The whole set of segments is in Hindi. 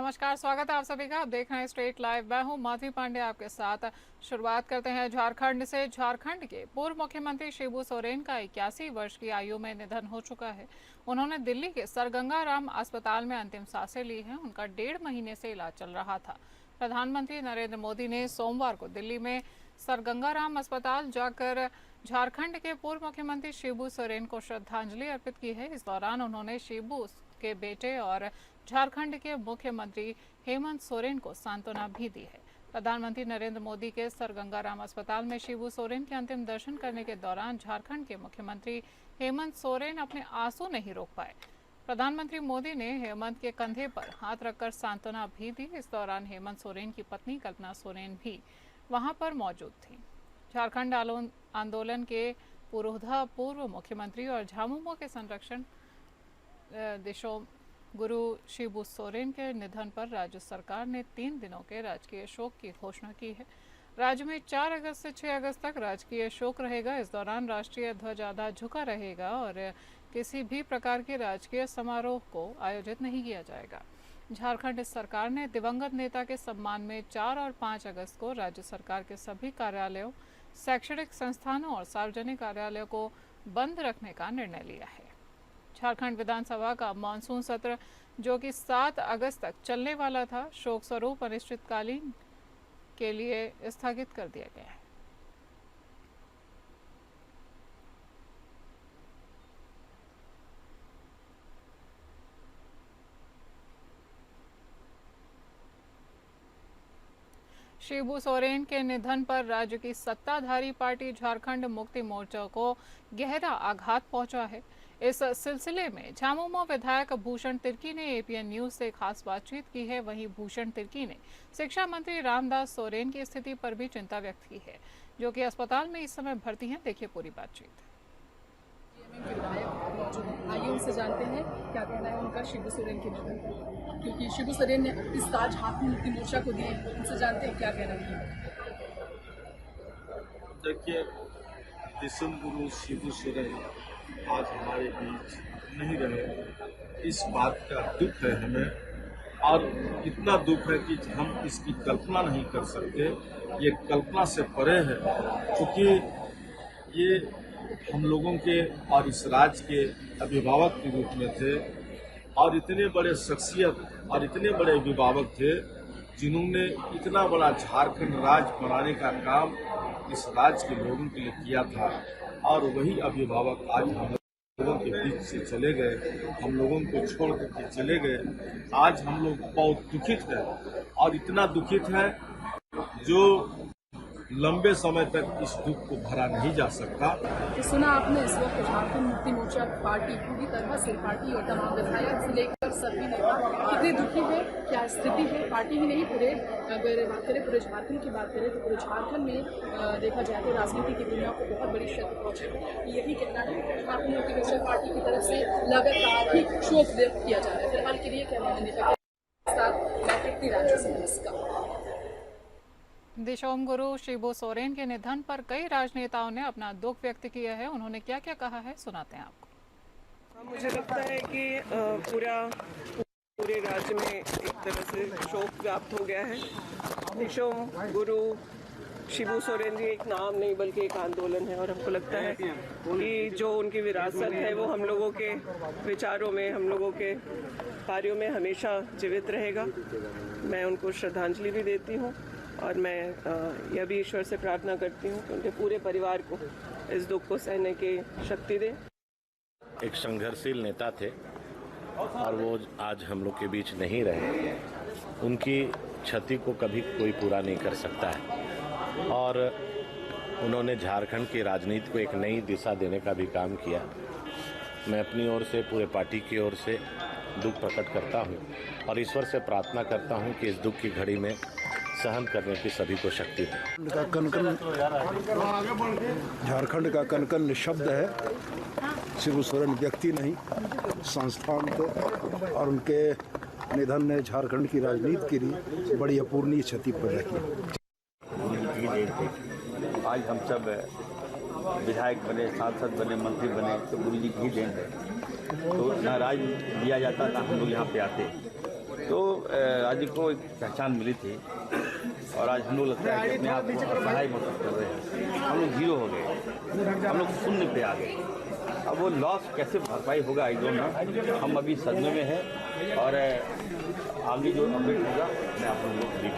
नमस्कार, स्वागत है आप सभी का। आप देख रहे हैं स्ट्रेट लाइव। मैं हूं माधवी पांडे आपके साथ। शुरुआत करते हैं झारखंड से। झारखंड के पूर्व मुख्यमंत्री शिबू सोरेन का 81 वर्ष की आयु में निधन हो चुका है। उन्होंने दिल्ली के सर गंगा राम अस्पताल में अंतिम सांसें ली हैं। उनका 1.5 महीने से इलाज चल रहा था। प्रधानमंत्री नरेंद्र मोदी ने सोमवार को दिल्ली में सर गंगा राम अस्पताल जाकर झारखंड के पूर्व मुख्यमंत्री शिबू सोरेन को श्रद्धांजलि अर्पित की है। इस दौरान उन्होंने शिबू के बेटे और झारखंड के मुख्यमंत्री हेमंत सोरेन को सांत्वना भी दी है। प्रधानमंत्री नरेंद्र मोदी के सर गंगा राम अस्पताल में शिबू सोरेन के अंतिम दर्शन करने के दौरान झारखंड के मुख्यमंत्री हेमंत सोरेन अपने आंसू नहीं रोक पाए। प्रधानमंत्री मोदी ने हेमंत के कंधे पर हाथ रखकर सांत्वना भी दी। इस दौरान हेमंत सोरेन की पत्नी कल्पना सोरेन भी वहां पर मौजूद थी। झारखंड आंदोलन के पुरोधा पूर्व मुख्यमंत्री और झामुमो के संरक्षण दिशोम गुरु शिबू सोरेन के निधन पर राज्य सरकार ने 3 दिनों के राजकीय शोक की घोषणा की है। राज्य में 4 अगस्त से 6 अगस्त तक राजकीय शोक रहेगा। इस दौरान राष्ट्रीय ध्वज आधा झुका रहेगा और किसी भी प्रकार के राजकीय समारोह को आयोजित नहीं किया जाएगा। झारखंड सरकार ने दिवंगत नेता के सम्मान में 4 और 5 अगस्त को राज्य सरकार के सभी कार्यालयों, शैक्षणिक संस्थानों और सार्वजनिक कार्यालयों को बंद रखने का निर्णय लिया है। झारखंड विधानसभा का मानसून सत्र, जो कि 7 अगस्त तक चलने वाला था, शोक स्वरूप अनिश्चितकालीन के लिए स्थगित कर दिया गया है। शिबू सोरेन के निधन पर राज्य की सत्ताधारी पार्टी झारखंड मुक्ति मोर्चा को गहरा आघात पहुंचा है। इस सिलसिले में झामुमो विधायक भूषण तिर्की ने एपीएन न्यूज से खास बातचीत की है। वहीं भूषण तिर्की ने शिक्षा मंत्री रामदास सोरेन की स्थिति पर भी चिंता व्यक्त की है, जो कि अस्पताल में इस समय भर्ती हैं। देखिए पूरी बातचीत। आइए उनसे जानते हैं क्या कहना है उनका शिबू सोरेन के निधन पर, क्योंकि शिबू सोरेन ने इस ताज झारखंड मुक्ति मोर्चा को दिए। उनसे जानते हैं क्या कहना है। देखिए, दिसम गुरु शिबू सोरेन आज हमारे बीच नहीं रहे, इस बात का दुख है हमें, और इतना दुख है कि हम इसकी कल्पना नहीं कर सकते। ये कल्पना से परे है, क्योंकि ये हम लोगों के और इस राज्य के अभिभावक के रूप में थे, और इतने बड़े शख्सियत और इतने बड़े अभिभावक थे जिन्होंने इतना बड़ा झारखंड राज्य बनाने का काम इस राज्य के लोगों के लिए किया था। और वही अभिभावक आज हम लोगों के बीच से चले गए, हम लोगों को छोड़ करके चले गए। आज हम लोग बहुत दुखित हैं, और इतना दुखित है जो लंबे समय तक इस दुख को भरा नहीं जा सकता। तो सुना आपने, इस वक्त झारखंड मुक्ति मोर्चा पार्टी पूरी तरह से, पार्टी और तमाम विधायक से लेकर सभी नेता कितने दुखी है, क्या स्थिति है। पार्टी ही नहीं, पूरे अगर बात करें पूरे झारखंड की बात करें तो पूरे झारखंड में देखा जाए तो राजनीति की दुनिया को बहुत बड़ी क्षति पहुंची। यही कहना है झारखंड मुक्ति मोर्चा पार्टी की तरफ से लगातार ही शोक व्यक्त किया जा रहा है। फिलहाल के लिए कहना है नेता के साथ राज्य से दिशोम गुरु शिबू सोरेन के निधन पर कई राजनेताओं ने अपना दुख व्यक्त किया है। उन्होंने क्या क्या कहा है, सुनाते हैं आपको। मुझे लगता है कि पूरे राज्य में एक तरह से शोक व्याप्त हो गया है। दिशोम गुरु शिबू सोरेन जी एक नाम नहीं बल्कि एक आंदोलन है, और हमको लगता है कि जो उनकी विरासत है वो हम लोगों के विचारों में, हम लोगों के कार्यों में हमेशा जीवित रहेगा। मैं उनको श्रद्धांजलि भी देती हूँ, और मैं यह भी ईश्वर से प्रार्थना करती हूँ कि उनके पूरे परिवार को इस दुख को सहने की शक्ति दे। एक संघर्षशील नेता थे, और वो आज हम लोग के बीच नहीं रहे। उनकी क्षति को कभी कोई पूरा नहीं कर सकता है, और उन्होंने झारखंड की राजनीति को एक नई दिशा देने का भी काम किया। मैं अपनी ओर से, पूरे पार्टी की ओर से दुख प्रकट करता हूँ, और ईश्वर से प्रार्थना करता हूँ कि इस दुख की घड़ी में सहन करने की सभी को शक्ति दे। झारखंड का कनकन निशब्द है। शिबू सोरेन व्यक्ति नहीं, संस्थान थे, और उनके निधन ने झारखंड की राजनीति के लिए बड़ी अपूर्णीय क्षति पड़ रही है। आज हम सब विधायक बने, सांसद बने, मंत्री बने, तो गुरु जी की देन है। तो ना राज दिया जाता ना हम लोग यहाँ पे आते। तो राज्य को एक पहचान मिली थी और आज हम लोग लगता है कि अपने आप को असहाय महसूस कर रहे हैं। हम लोग जीरो हो गए, हम लोग शून्य पे आ गए। अब वो लॉस कैसे भरपाई होगा आई डोंट नो। हम अभी सदमे में हैं और आगे जो अपडेट होगा मैं आप लोगों को दी।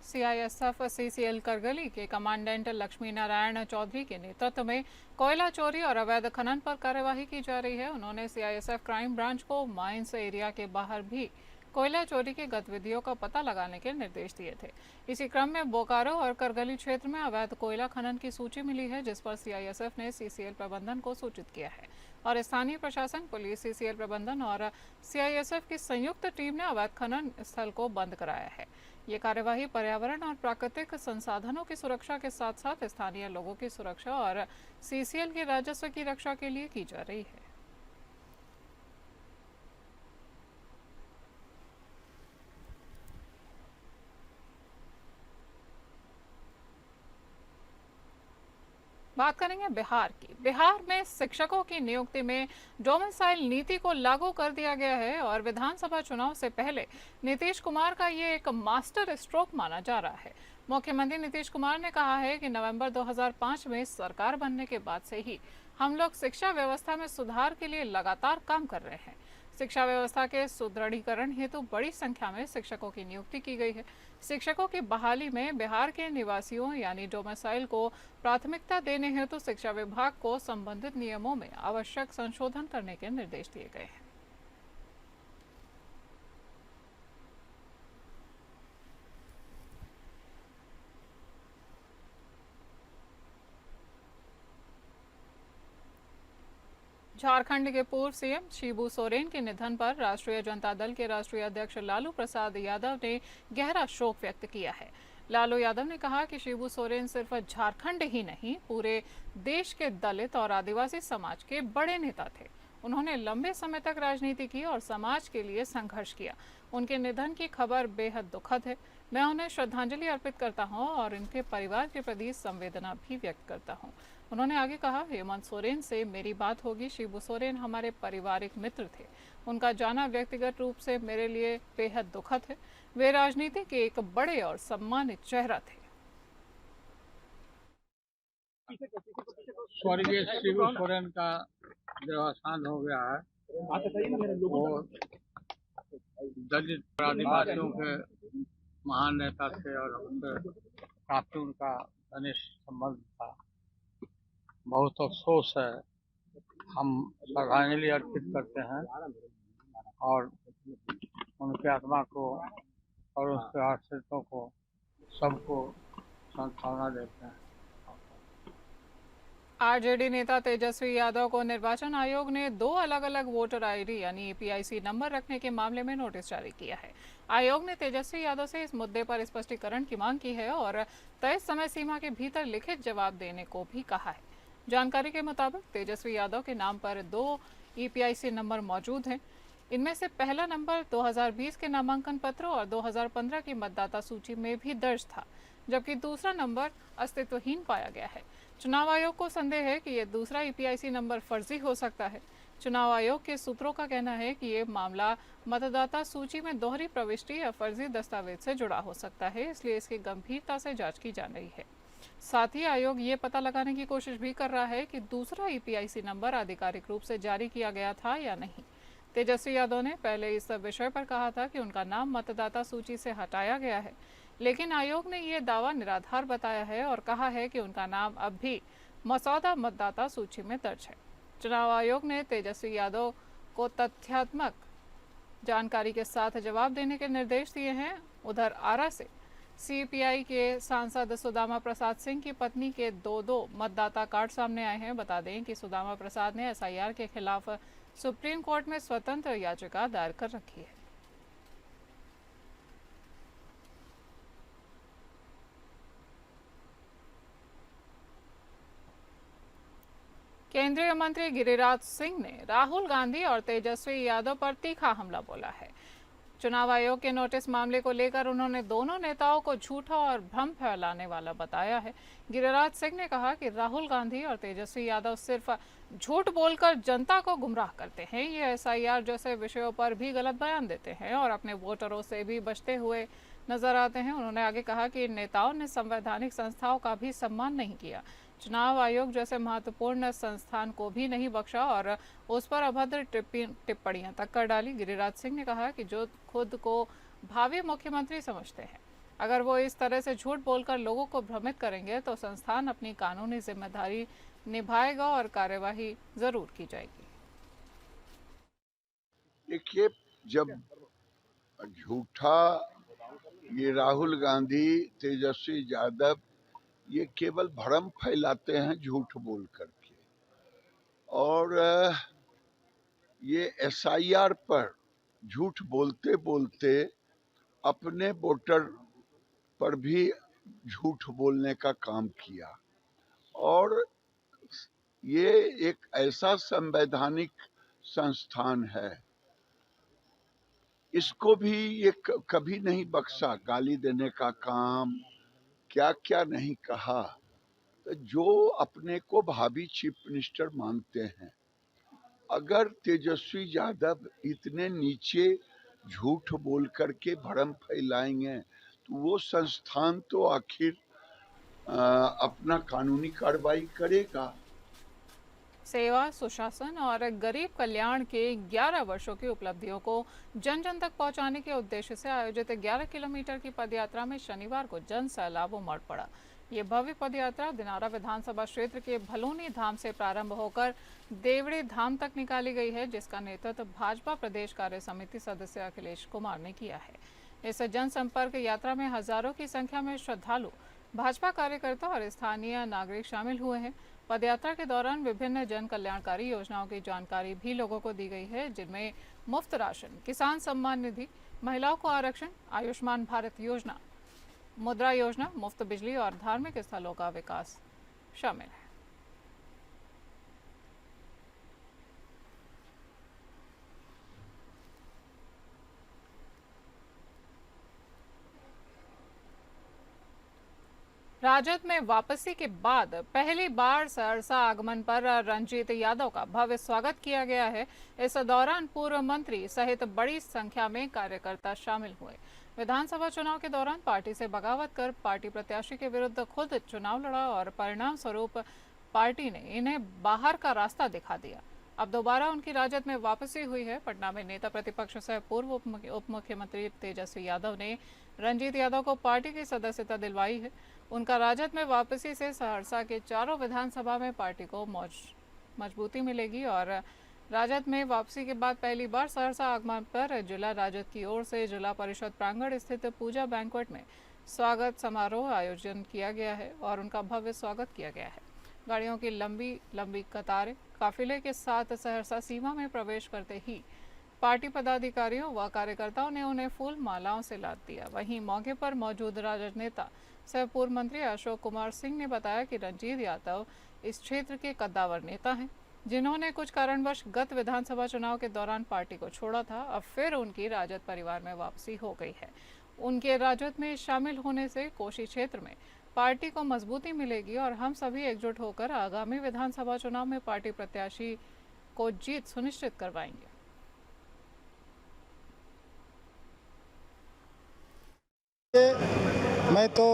सीआईएसएफ सीसीएल करगली के कमांडेंट लक्ष्मी नारायण चौधरी के नेतृत्व में कोयला चोरी और अवैध खनन पर कार्यवाही की जा रही है। उन्होंने सीआईएसएफ क्राइम ब्रांच को माइंस एरिया के बाहर भी कोयला चोरी की गतिविधियों का पता लगाने के निर्देश दिए थे। इसी क्रम में बोकारो और करगली क्षेत्र में अवैध कोयला खनन की सूची मिली है, जिस पर सीआईएसएफ ने सीसीएल प्रबंधन को सूचित किया है और स्थानीय प्रशासन, पुलिस, सीसीएल प्रबंधन और सीआईएसएफ की संयुक्त टीम ने अवैध खनन स्थल को बंद कराया है। ये कार्यवाही पर्यावरण और प्राकृतिक संसाधनों की सुरक्षा के साथ साथ स्थानीय लोगों की सुरक्षा और सीसीएल के राजस्व की रक्षा के लिए की जा रही है। बात करेंगे बिहार की। बिहार में शिक्षकों की नियुक्ति में डोमिसाइल नीति को लागू कर दिया गया है और विधानसभा चुनाव से पहले नीतीश कुमार का ये एक मास्टर स्ट्रोक माना जा रहा है। मुख्यमंत्री नीतीश कुमार ने कहा है कि नवंबर 2005 में सरकार बनने के बाद से ही हम लोग शिक्षा व्यवस्था में सुधार के लिए लगातार काम कर रहे हैं। शिक्षा व्यवस्था के सुदृढ़ीकरण हेतु बड़ी संख्या में शिक्षकों की नियुक्ति की गई है। शिक्षकों की बहाली में बिहार के निवासियों यानी डोमिसाइल को प्राथमिकता देने हेतु शिक्षा विभाग को संबंधित नियमों में आवश्यक संशोधन करने के निर्देश दिए गए हैं। झारखंड के पूर्व सीएम शिबू सोरेन के निधन पर राष्ट्रीय जनता दल के राष्ट्रीय अध्यक्ष लालू प्रसाद यादव ने गहरा शोक व्यक्त किया है। लालू यादव ने कहा कि शिबू सोरेन सिर्फ झारखंड ही नहीं, पूरे देश के दलित और आदिवासी समाज के बड़े नेता थे। उन्होंने लंबे समय तक राजनीति की और समाज के लिए संघर्ष किया। उनके निधन की खबर बेहद दुखद है। मैं उन्हें श्रद्धांजलि अर्पित करता हूं और उनके परिवार के प्रति संवेदना भी व्यक्त करता हूं। उन्होंने आगे कहा, हेमंत सोरेन से मेरी बात होगी। शिबू सोरेन हमारे पारिवारिक मित्र थे। उनका जाना व्यक्तिगत रूप से मेरे लिए बेहद दुखद है। वे राजनीति के एक बड़े और सम्मानित चेहरा थे। स्वर्गीय शिबू सोरेन का देहावसान हो गया है। वो दलित आदिवासियों के महान नेता थे और उनसे काफी उनका घनिष्ठ संबंध था। बहुत अफसोस है। हम श्रद्धांजलि अर्पित करते हैं और उनके आत्मा को और उसके आश्रितों को सबको सांत्वना देते हैं। आरजेडी नेता तेजस्वी यादव को निर्वाचन आयोग ने 2 अलग अलग वोटर आईडी यानी ईपीआईसी नंबर रखने के मामले में नोटिस जारी किया है। आयोग ने तेजस्वी यादव से इस मुद्दे पर स्पष्टीकरण की मांग की है और तय समय सीमा के भीतर लिखित जवाब देने को भी कहा है। जानकारी के मुताबिक तेजस्वी यादव के नाम पर 2 ईपीआईसी नंबर मौजूद हैं। इनमें से पहला नंबर 2020 के नामांकन पत्र और 2015 की मतदाता सूची में भी दर्ज था, जबकि दूसरा नंबर अस्तित्वहीन पाया गया है। चुनाव आयोग को संदेह है कि यह दूसरा ईपीआईसी नंबर फर्जी हो सकता है। चुनाव आयोग के सूत्रों का कहना है कि ये मामला मतदाता सूची में दोहरी प्रविष्टि या फर्जी दस्तावेज से जुड़ा हो सकता है, इसलिए इसकी गंभीरता से जांच की जा रही है। साथ ही आयोग ये पता लगाने की कोशिश भी कर रहा है कि दूसरा ईपीआईसी नंबर आधिकारिक रूप से जारी किया गया था या नहीं। तेजस्वी यादव ने पहले इस विषय पर कहा था कि उनका नाम मतदाता सूची से हटाया गया है, लेकिन आयोग ने यह दावा निराधार बताया है और कहा है कि उनका नाम अब भी मसौदा मतदाता सूची में दर्ज है। चुनाव आयोग ने तेजस्वी यादव को तथ्यात्मक जानकारी के साथ जवाब देने के निर्देश दिए हैं। उधर आरा से सीपीआई के सांसद सुदामा प्रसाद सिंह की पत्नी के 2 मतदाता कार्ड सामने आए हैं। बता दें कि सुदामा प्रसाद ने एसआईआर के खिलाफ सुप्रीम कोर्ट में स्वतंत्र याचिका दायर कर रखी है। केंद्रीय मंत्री गिरिराज सिंह ने राहुल गांधी और तेजस्वी यादव पर तीखा हमला बोला है। चुनाव आयोग के नोटिस मामले को लेकर उन्होंने दोनों नेताओं को झूठा और भ्रम फैलाने वाला बताया है। गिरिराज सिंह ने कहा कि राहुल गांधी और तेजस्वी यादव सिर्फ झूठ बोलकर जनता को गुमराह करते हैं। ये एसआईआर जैसे विषयों पर भी गलत बयान देते हैं और अपने वोटरों से भी बचते हुए नजर आते हैं। उन्होंने आगे कहा कि इन नेताओं ने संवैधानिक संस्थाओं का भी सम्मान नहीं किया, चुनाव आयोग जैसे महत्वपूर्ण संस्थान को भी नहीं बख्शा और उस पर अभद्र टिप्पणियां तक कर डाली। गिरिराज सिंह ने कहा कि जो खुद को भावी मुख्यमंत्री समझते हैं, अगर वो इस तरह से झूठ बोलकर लोगों को भ्रमित करेंगे तो संस्थान अपनी कानूनी जिम्मेदारी निभाएगा और कार्यवाही जरूर की जाएगी। देखिए, जब झूठा ये राहुल गांधी, तेजस्वी यादव ये केवल भ्रम फैलाते हैं झूठ बोल करके, और ये एसआईआर पर झूठ बोलते बोलते अपने वोटर पर भी झूठ बोलने का काम किया। और ये एक ऐसा संवैधानिक संस्थान है, इसको भी ये कभी नहीं बख्शा। गाली देने का काम, क्या क्या नहीं कहा। तो जो अपने को भावी चीफ मिनिस्टर मानते हैं, अगर तेजस्वी यादव इतने नीचे झूठ बोल करके भ्रम फैलाएंगे तो वो संस्थान तो आखिर अपना कानूनी कार्रवाई करेगा। सेवा, सुशासन और गरीब कल्याण के 11 वर्षों की उपलब्धियों को जन जन तक पहुंचाने के उद्देश्य से आयोजित 11 किलोमीटर की पदयात्रा में शनिवार को जन सैलाब उमड़ पड़ा। ये भव्य पदयात्रा दिनारा विधानसभा क्षेत्र के भलूनी धाम से प्रारंभ होकर देवड़ी धाम तक निकाली गई है, जिसका नेतृत्व भाजपा प्रदेश कार्य समिति सदस्य अखिलेश कुमार ने किया है। इस जनसंपर्क यात्रा में हजारों की संख्या में श्रद्धालु, भाजपा कार्यकर्ता और स्थानीय नागरिक शामिल हुए हैं। पदयात्रा के दौरान विभिन्न जन कल्याणकारी योजनाओं की जानकारी भी लोगों को दी गई है, जिनमें मुफ्त राशन, किसान सम्मान निधि, महिलाओं को आरक्षण, आयुष्मान भारत योजना, मुद्रा योजना, मुफ्त बिजली और धार्मिक स्थलों का विकास शामिल है। राजद में वापसी के बाद पहली बार सहरसा आगमन पर रंजीत यादव का भव्य स्वागत किया गया है। इस दौरान पूर्व मंत्री सहित बड़ी संख्या में कार्यकर्ता शामिल हुए। विधानसभा चुनाव के दौरान पार्टी से बगावत कर पार्टी प्रत्याशी के विरुद्ध खुद चुनाव लड़ा और परिणाम स्वरूप पार्टी ने इन्हें बाहर का रास्ता दिखा दिया। अब दोबारा उनकी राजद में वापसी हुई है। पटना में नेता प्रतिपक्ष सह पूर्व उप मुख्यमंत्री तेजस्वी यादव ने रंजीत यादव को पार्टी की सदस्यता दिलवाई है। उनका राजद में वापसी से सहरसा के चारों विधानसभा में पार्टी को मजबूती मिलेगी और राजद में वापसी के बाद पहली बार सहरसा आगमन पर जिला राजद की ओर से जिला परिषद प्रांगण स्थित पूजा बैंक्वेट में स्वागत समारोह आयोजन किया गया है और उनका भव्य स्वागत किया गया है। गाड़ियों की लंबी कतारें काफिले के साथ सहरसा सीमा में प्रवेश करते ही पार्टी पदाधिकारियों व कार्यकर्ताओं ने उन्हें फूल मालाओं से लाद दिया। वहीं मौके पर मौजूद राजद नेता सह पूर्व मंत्री अशोक कुमार सिंह ने बताया कि रंजीत यादव इस क्षेत्र के कद्दावर नेता हैं, जिन्होंने कुछ कारणवश गत विधानसभा चुनाव के दौरान पार्टी को छोड़ा था। अब फिर उनकी राजद परिवार में वापसी हो गई है। उनके राजद में शामिल होने से कोसी क्षेत्र में पार्टी को मजबूती मिलेगी और हम सभी एकजुट होकर आगामी विधानसभा चुनाव में पार्टी प्रत्याशी को जीत सुनिश्चित करवाएंगे। मैं तो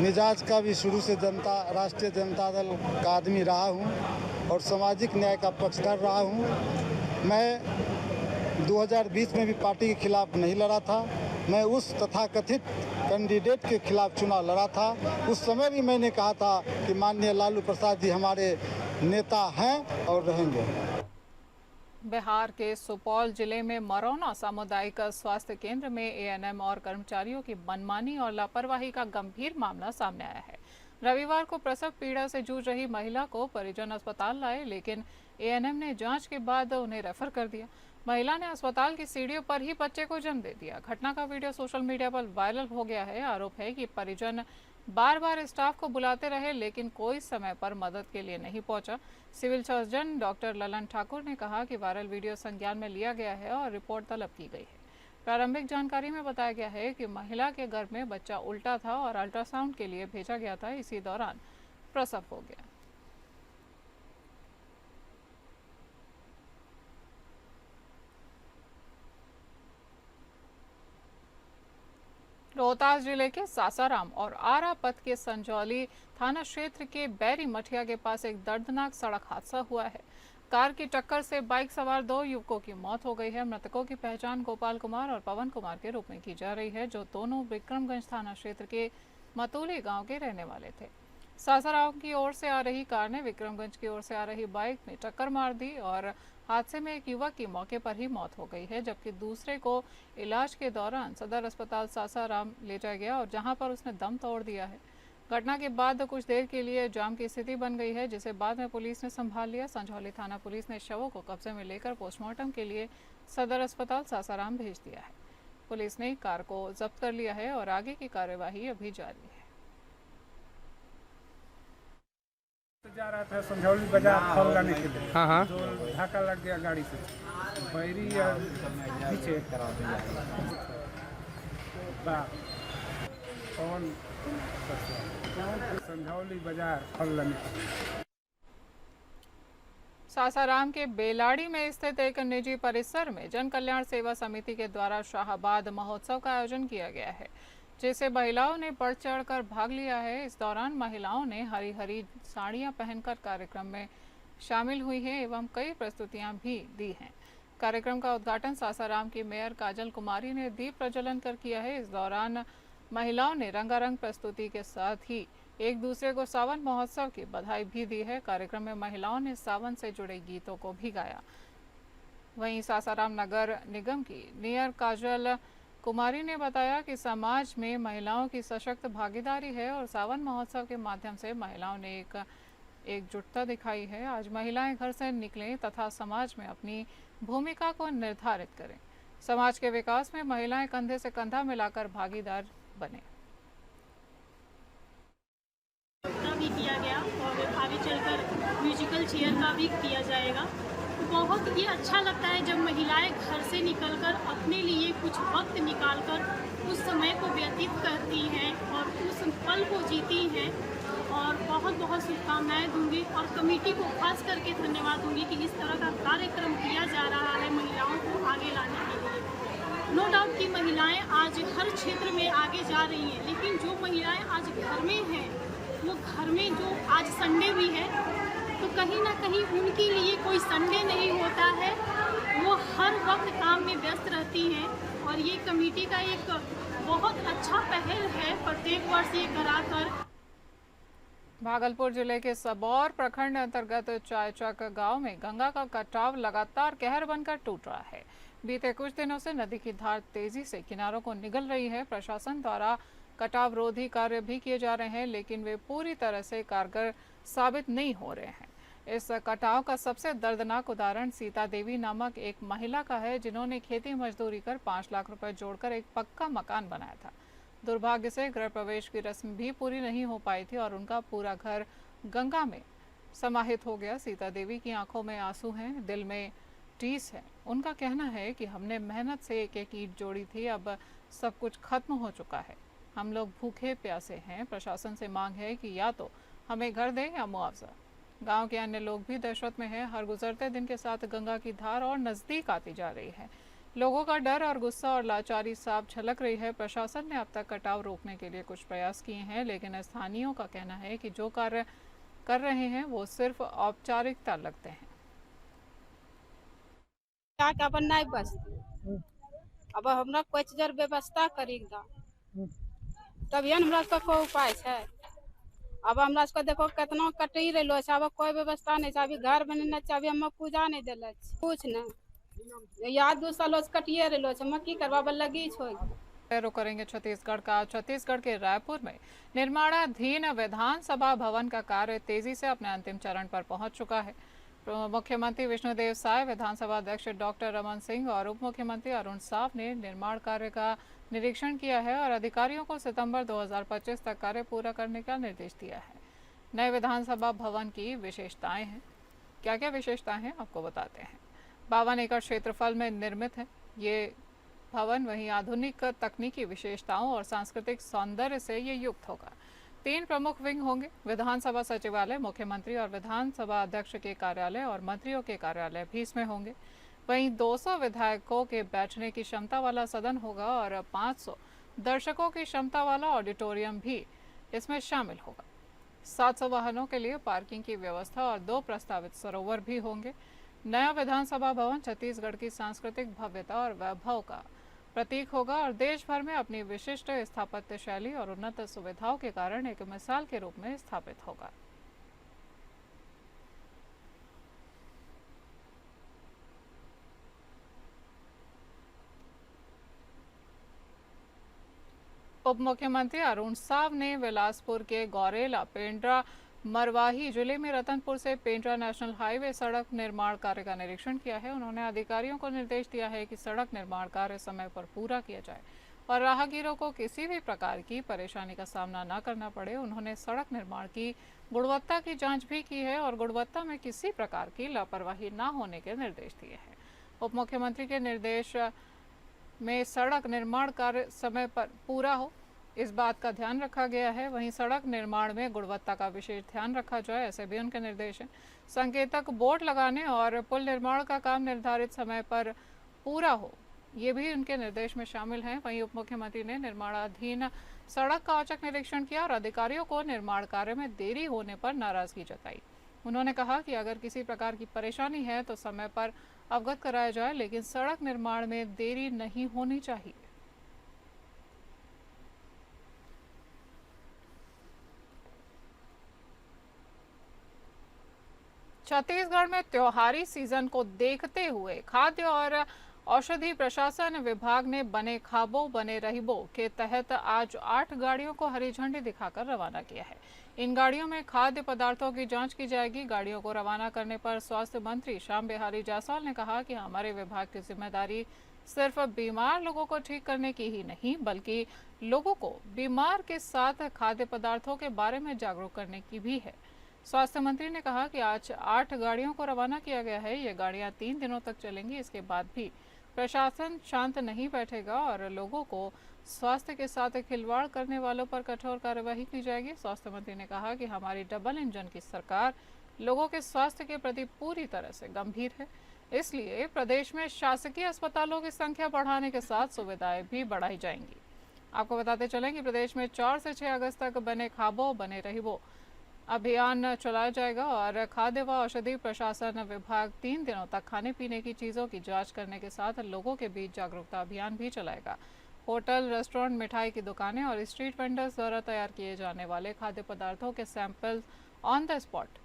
मिजाज का भी शुरू से राष्ट्रीय जनता दल का आदमी रहा हूं और सामाजिक न्याय का पक्षधर रहा हूं। मैं 2020 में भी पार्टी के खिलाफ नहीं लड़ा था। मैं उस तथाकथित कैंडिडेट के खिलाफ चुनाव लड़ा था। उस समय भी मैंने कहा था कि माननीय लालू प्रसाद जी हमारे नेता हैं और रहेंगे। बिहार के सुपौल जिले में मरौना सामुदायिक स्वास्थ्य केंद्र में एएनएम और कर्मचारियों की मनमानी और लापरवाही का गंभीर मामला सामने आया है। रविवार को प्रसव पीड़ा से जूझ रही महिला को परिजन अस्पताल लाए, लेकिन एएनएम ने जांच के बाद उन्हें रेफर कर दिया। महिला ने अस्पताल की सीढ़ियों पर ही बच्चे को जन्म दे दिया। घटना का वीडियो सोशल मीडिया पर वायरल हो गया है। आरोप है कि परिजन बार बार स्टाफ को बुलाते रहे, लेकिन कोई समय पर मदद के लिए नहीं पहुंचा। Civil surgeon doctor Lalan Thakur ने कहा कि वायरल वीडियो संज्ञान में लिया गया है और रिपोर्ट तलब की गई है। प्रारंभिक जानकारी में बताया गया है कि महिला के गर्भ में बच्चा उल्टा था और अल्ट्रासाउंड के लिए भेजा गया था। इसी दौरान प्रसव हो गया। रोहतास जिले के सासाराम और आरा पथ के संजौली थाना क्षेत्र के बैरी मठिया के पास एक दर्दनाक सड़क हादसा हुआ है। कार की टक्कर से बाइक सवार 2 युवकों की मौत हो गई है। मृतकों की पहचान गोपाल कुमार और पवन कुमार के रूप में की जा रही है, जो दोनों विक्रमगंज थाना क्षेत्र के मतोली गांव के रहने वाले थे। सासाराम की ओर से आ रही कार ने विक्रमगंज की ओर से आ रही बाइक में टक्कर मार दी और हादसे में एक युवक की मौके पर ही मौत हो गई है, जबकि दूसरे को इलाज के दौरान सदर अस्पताल सासाराम ले जाया गया और जहां पर उसने दम तोड़ दिया है। घटना के बाद कुछ देर के लिए जाम की स्थिति बन गई है, जिसे बाद में पुलिस ने संभाल लिया। संजौली थाना पुलिस ने शवों को कब्जे में लेकर पोस्टमार्टम के लिए सदर अस्पताल सासाराम भेज दिया है। पुलिस ने कार को जब्त कर लिया है और आगे की कार्यवाही अभी जारी है। जा रहा था संझौली बाजार फल लाने के लिए। हाँ। तो धक्का लग गया गाड़ी से, बैरी पीछे कौन संझौली बाजार फल लाने के लिए। सासाराम के बेलाड़ी में स्थित एक निजी परिसर में जन कल्याण सेवा समिति के द्वारा शाहबाद महोत्सव का आयोजन किया गया है, जिसे महिलाओं ने बढ़ चढ़कर भाग लिया है। इस दौरान महिलाओं ने हरी हरी साड़ियां पहनकर कार्यक्रम में शामिल हुई हैं एवं कई प्रस्तुतियां भी दी हैं। कार्यक्रम का उद्घाटन सासाराम की मेयर काजल कुमारी ने दीप प्रज्वलन कर किया है। इस दौरान महिलाओं ने रंगारंग प्रस्तुति के साथ ही एक दूसरे को सावन महोत्सव की बधाई भी दी है। कार्यक्रम में महिलाओं ने सावन से जुड़े गीतों को भी गाया। वहीं सासाराम नगर निगम की मेयर काजल कुमारी ने बताया कि समाज में महिलाओं की सशक्त भागीदारी है और सावन महोत्सव के माध्यम से महिलाओं ने एकजुटता दिखाई है। आज महिलाएं घर से निकलें तथा समाज में अपनी भूमिका को निर्धारित करें। समाज के विकास में महिलाएं कंधे से कंधा मिलाकर भागीदार बने। भी किया गया और आगे चलकर म्यूजिकल चेयर का भी किया जाएगा। बहुत ही अच्छा लगता है जब महिलाएं घर से निकलकर अपने लिए कुछ वक्त निकालकर उस समय को व्यतीत करती हैं और उस पल को जीती हैं। और बहुत बहुत शुभकामनाएं दूंगी और कमेटी को खास करके धन्यवाद दूंगी कि इस तरह का कार्यक्रम किया जा रहा है महिलाओं को आगे लाने के लिए। नो डाउट कि महिलाएं आज हर क्षेत्र में आगे जा रही हैं, लेकिन जो महिलाएं आज घर में हैं, वो घर में जो आज संडे भी है तो कहीं ना कहीं उनके लिए कोई संडे नहीं होता है, वो हर वक्त काम में व्यस्त रहती हैं। और ये कमेटी का एक बहुत अच्छा पहल है प्रत्येक वर्ष ये कराकर। भागलपुर जिले के सबौर प्रखंड अंतर्गत चायचक गांव में गंगा का कटाव लगातार कहर बनकर टूट रहा है। बीते कुछ दिनों से नदी की धार तेजी से किनारों को निगल रही है। प्रशासन द्वारा कटाव रोधी कार्य भी किए जा रहे हैं, लेकिन वे पूरी तरह से कारगर साबित नहीं हो रहे हैं। इस कटाव का सबसे दर्दनाक उदाहरण सीता देवी नामक एक महिला का है, जिन्होंने खेती मजदूरी कर 5 लाख रुपए जोड़कर एक पक्का मकान बनाया था। दुर्भाग्य से गृह प्रवेश की रस्म भी पूरी नहीं हो पाई थी और उनका पूरा घर गंगा में समाहित हो गया। सीता देवी की आंखों में आंसू हैं, दिल में टीस है। उनका कहना है कि हमने मेहनत से एक एक ईंट जोड़ी थी, अब सब कुछ खत्म हो चुका है। हम लोग भूखे प्यासे हैं। प्रशासन से मांग है कि या तो हमें घर दें या मुआवजा। गांव के अन्य लोग भी दहशत में हैं। हर गुजरते दिन के साथ गंगा की धार और नजदीक आती जा रही है। लोगों का डर और गुस्सा और लाचारी साफ झलक रही है। प्रशासन ने अब तक कटाव रोकने के लिए कुछ प्रयास किए हैं, लेकिन स्थानीयों का कहना है कि जो कार्य कर रहे हैं वो सिर्फ औपचारिकता लगते हैं। क्या बनना है बस, अब हमरा कोई चीज व्यवस्था करेगा तभी हमरा कोई उपाय है। अब हमरा देखो कितना कटी रहो है, अब कोई व्यवस्था नहीं है। अभी घर बनने अभी हम पूजा नहीं दिल कुछ नहीं, याद 2 सालों से कटिए रहो है, हम की करवा लगी छोड़। करेंगे छत्तीसगढ़ का। छत्तीसगढ़ के रायपुर में निर्माणाधीन विधानसभा भवन का कार्य तेजी से अपने अंतिम चरण पर पहुंच चुका है। मुख्यमंत्री विष्णुदेव साय, विधानसभा अध्यक्ष डॉक्टर रमन सिंह और उप मुख्यमंत्री अरुण साफ ने निर्माण कार्य का निरीक्षण किया है और अधिकारियों को सितंबर 2025 तक कार्य पूरा करने का निर्देश दिया है। नए विधानसभा भवन की विशेषताएं हैं। क्या क्या विशेषताएं हैं आपको बताते हैं। 52 एकड़ क्षेत्रफल में निर्मित है। ये भवन वहीं आधुनिक तकनीकी विशेषताओं और सांस्कृतिक सौंदर्य से ये युक्त होगा। 3 प्रमुख विंग होंगे। विधानसभा सचिवालय, मुख्यमंत्री और विधानसभा अध्यक्ष के कार्यालय और मंत्रियों के कार्यालय भी इसमें होंगे। वहीं 200 विधायकों के बैठने की क्षमता वाला सदन होगा और 500 दर्शकों की क्षमता वाला ऑडिटोरियम भी इसमें शामिल होगा। 700 वाहनों के लिए पार्किंग की व्यवस्था और 2 प्रस्तावित सरोवर भी होंगे। नया विधानसभा भवन छत्तीसगढ़ की सांस्कृतिक भव्यता और वैभव का प्रतीक होगा और देश भर में अपनी विशिष्ट स्थापत्य शैली और उन्नत सुविधाओं के कारण एक मिसाल के रूप में स्थापित होगा। उप मुख्यमंत्री अरुण साव ने बिलासपुर के गौरेला, पेंड्रा, मरवाही जिले में रतनपुर से पेंड्रा नेशनल हाईवे सड़क निर्माण कार्य का निरीक्षण किया है। उन्होंने अधिकारियों को निर्देश दिया है कि सड़क निर्माण कार्य समय पर पूरा किया जाए और राहगीरों को किसी भी प्रकार की परेशानी का सामना न करना पड़े। उन्होंने सड़क निर्माण की गुणवत्ता की जांच भी की है और गुणवत्ता में किसी प्रकार की लापरवाही न होने के निर्देश दिए हैं। उप मुख्यमंत्री के निर्देश में सड़क निर्माण कार्य समय पर पूरा हो, इस बात का ध्यान रखा गया है। वहीं सड़क निर्माण में गुणवत्ता का विशेष ध्यान रखा जाए, ऐसे भी उनके निर्देश हैं। संकेतक बोर्ड लगाने और पुल निर्माण का काम निर्धारित समय पर पूरा हो, ये भी उनके निर्देश में शामिल हैं। वहीं उप मुख्यमंत्री ने निर्माणाधीन सड़क का औचक निरीक्षण किया और अधिकारियों को निर्माण कार्य में देरी होने पर नाराजगी जताई। उन्होंने कहा कि अगर किसी प्रकार की परेशानी है तो समय पर अवगत कराया जाए, लेकिन सड़क निर्माण में देरी नहीं होनी चाहिए। छत्तीसगढ़ में त्योहारी सीजन को देखते हुए खाद्य और औषधि प्रशासन विभाग ने बने खाबो बने रहिबो के तहत आज 8 गाड़ियों को हरी झंडी दिखाकर रवाना किया है। इन गाड़ियों में खाद्य पदार्थों की जांच की जाएगी। गाड़ियों को रवाना करने पर स्वास्थ्य मंत्री श्याम बिहारी जायसवाल ने कहा कि हमारे विभाग की जिम्मेदारी सिर्फ बीमार लोगों को ठीक करने की ही नहीं, बल्कि लोगों को बीमार के साथ खाद्य पदार्थों के बारे में जागरूक करने की भी है। स्वास्थ्य मंत्री ने कहा कि आज 8 गाड़ियों को रवाना किया गया है। ये गाड़ियां 3 दिनों तक चलेंगी। इसके बाद भी प्रशासन शांत नहीं बैठेगा और लोगों को स्वास्थ्य के साथ खिलवाड़ करने वालों पर कठोर कार्यवाही की जाएगी। स्वास्थ्य मंत्री ने कहा कि हमारी डबल इंजन की सरकार लोगों के स्वास्थ्य के प्रति पूरी तरह से गंभीर है, इसलिए प्रदेश में शासकीय अस्पतालों की संख्या बढ़ाने के साथ सुविधाएं भी बढ़ाई जाएंगी। आपको बताते चलें कि प्रदेश में 4 से 6 अगस्त तक बने खाबो बने रहिबो अभियान चलाया जाएगा और खाद्य व औषधि प्रशासन विभाग 3 दिनों तक खाने पीने की चीज़ों की जांच करने के साथ लोगों के बीच जागरूकता अभियान भी चलाएगा। होटल, रेस्टोरेंट, मिठाई की दुकानें और स्ट्रीट वेंडर्स द्वारा तैयार किए जाने वाले खाद्य पदार्थों के sample on the spot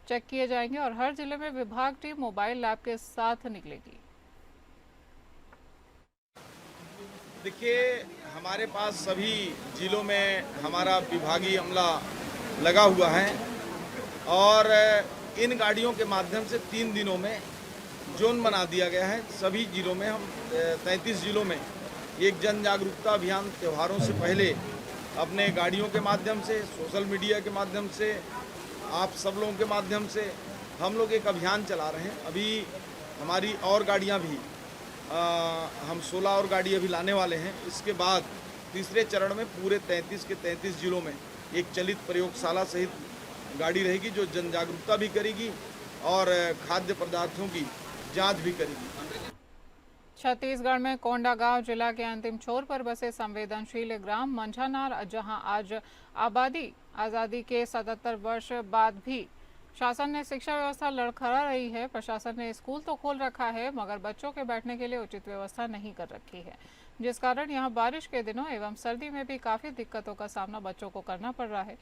check किए जाएंगे और हर जिले में विभाग टीम मोबाइल लैब के साथ निकलेगी। देखिए, हमारे पास सभी जिलों में हमारा विभागीय अमला लगा हुआ है और इन गाड़ियों के माध्यम से 3 दिनों में जोन बना दिया गया है। सभी जिलों में हम 33 जिलों में एक जन जागरूकता अभियान त्योहारों से पहले अपने गाड़ियों के माध्यम से, सोशल मीडिया के माध्यम से, आप सब लोगों के माध्यम से हम लोग एक अभियान चला रहे हैं। अभी हमारी और गाड़ियां भी हम 16 और गाड़ी अभी लाने वाले हैं। इसके बाद तीसरे चरण में पूरे 33 के 33 जिलों में एक चलित प्रयोगशाला सहित गाड़ी रहेगी जो जन जागरूकता भी करेगी और खाद्य पदार्थों की जांच भी करेगी। छत्तीसगढ़ में कोंडागांव जिला के अंतिम छोर पर बसे संवेदनशील ग्राम मंझानार, जहां आज आज़ादी के 77 वर्ष बाद भी शासन ने शिक्षा व्यवस्था लड़खड़ा रही है। प्रशासन ने स्कूल तो खोल रखा है मगर बच्चों के बैठने के लिए उचित व्यवस्था नहीं कर रखी है, जिस कारण यहां बारिश के दिनों एवं सर्दी में भी काफ़ी दिक्कतों का सामना बच्चों को करना पड़ रहा है।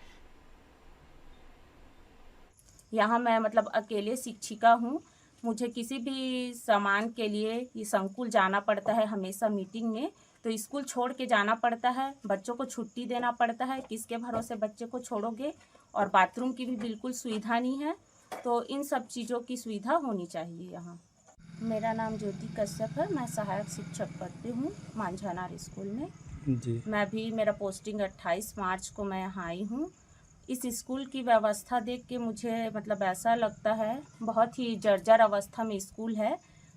यहाँ मैं अकेले शिक्षिका हूँ। मुझे किसी भी सामान के लिए ये संकुल जाना पड़ता है, हमेशा मीटिंग में तो स्कूल छोड़ के जाना पड़ता है, बच्चों को छुट्टी देना पड़ता है। किसके भरोसे बच्चे को छोड़ोगे? और बाथरूम की भी बिल्कुल सुविधा नहीं है, तो इन सब चीज़ों की सुविधा होनी चाहिए यहाँ। मेरा नाम ज्योति कश्यप है, मैं सहायक शिक्षक पद पे हूँ मंझानार स्कूल में जी। मेरा पोस्टिंग 28 मार्च को मैं यहाँ आई हूँ। इस स्कूल की व्यवस्था देख के मुझे ऐसा लगता है, बहुत ही जर्जर अवस्था में स्कूल है।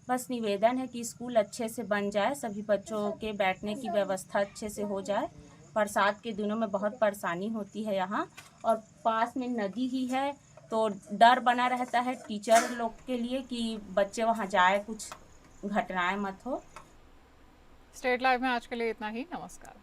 बस निवेदन है कि स्कूल अच्छे से बन जाए, सभी बच्चों के बैठने की व्यवस्था अच्छे से हो जाए। बरसात के दिनों में बहुत परेशानी होती है यहाँ, और पास में नदी ही है तो डर बना रहता है टीचर लोग के लिए कि बच्चे वहाँ जाए, कुछ घटनाएं मत हो। स्टेट लाइव में आज के लिए इतना ही। नमस्कार।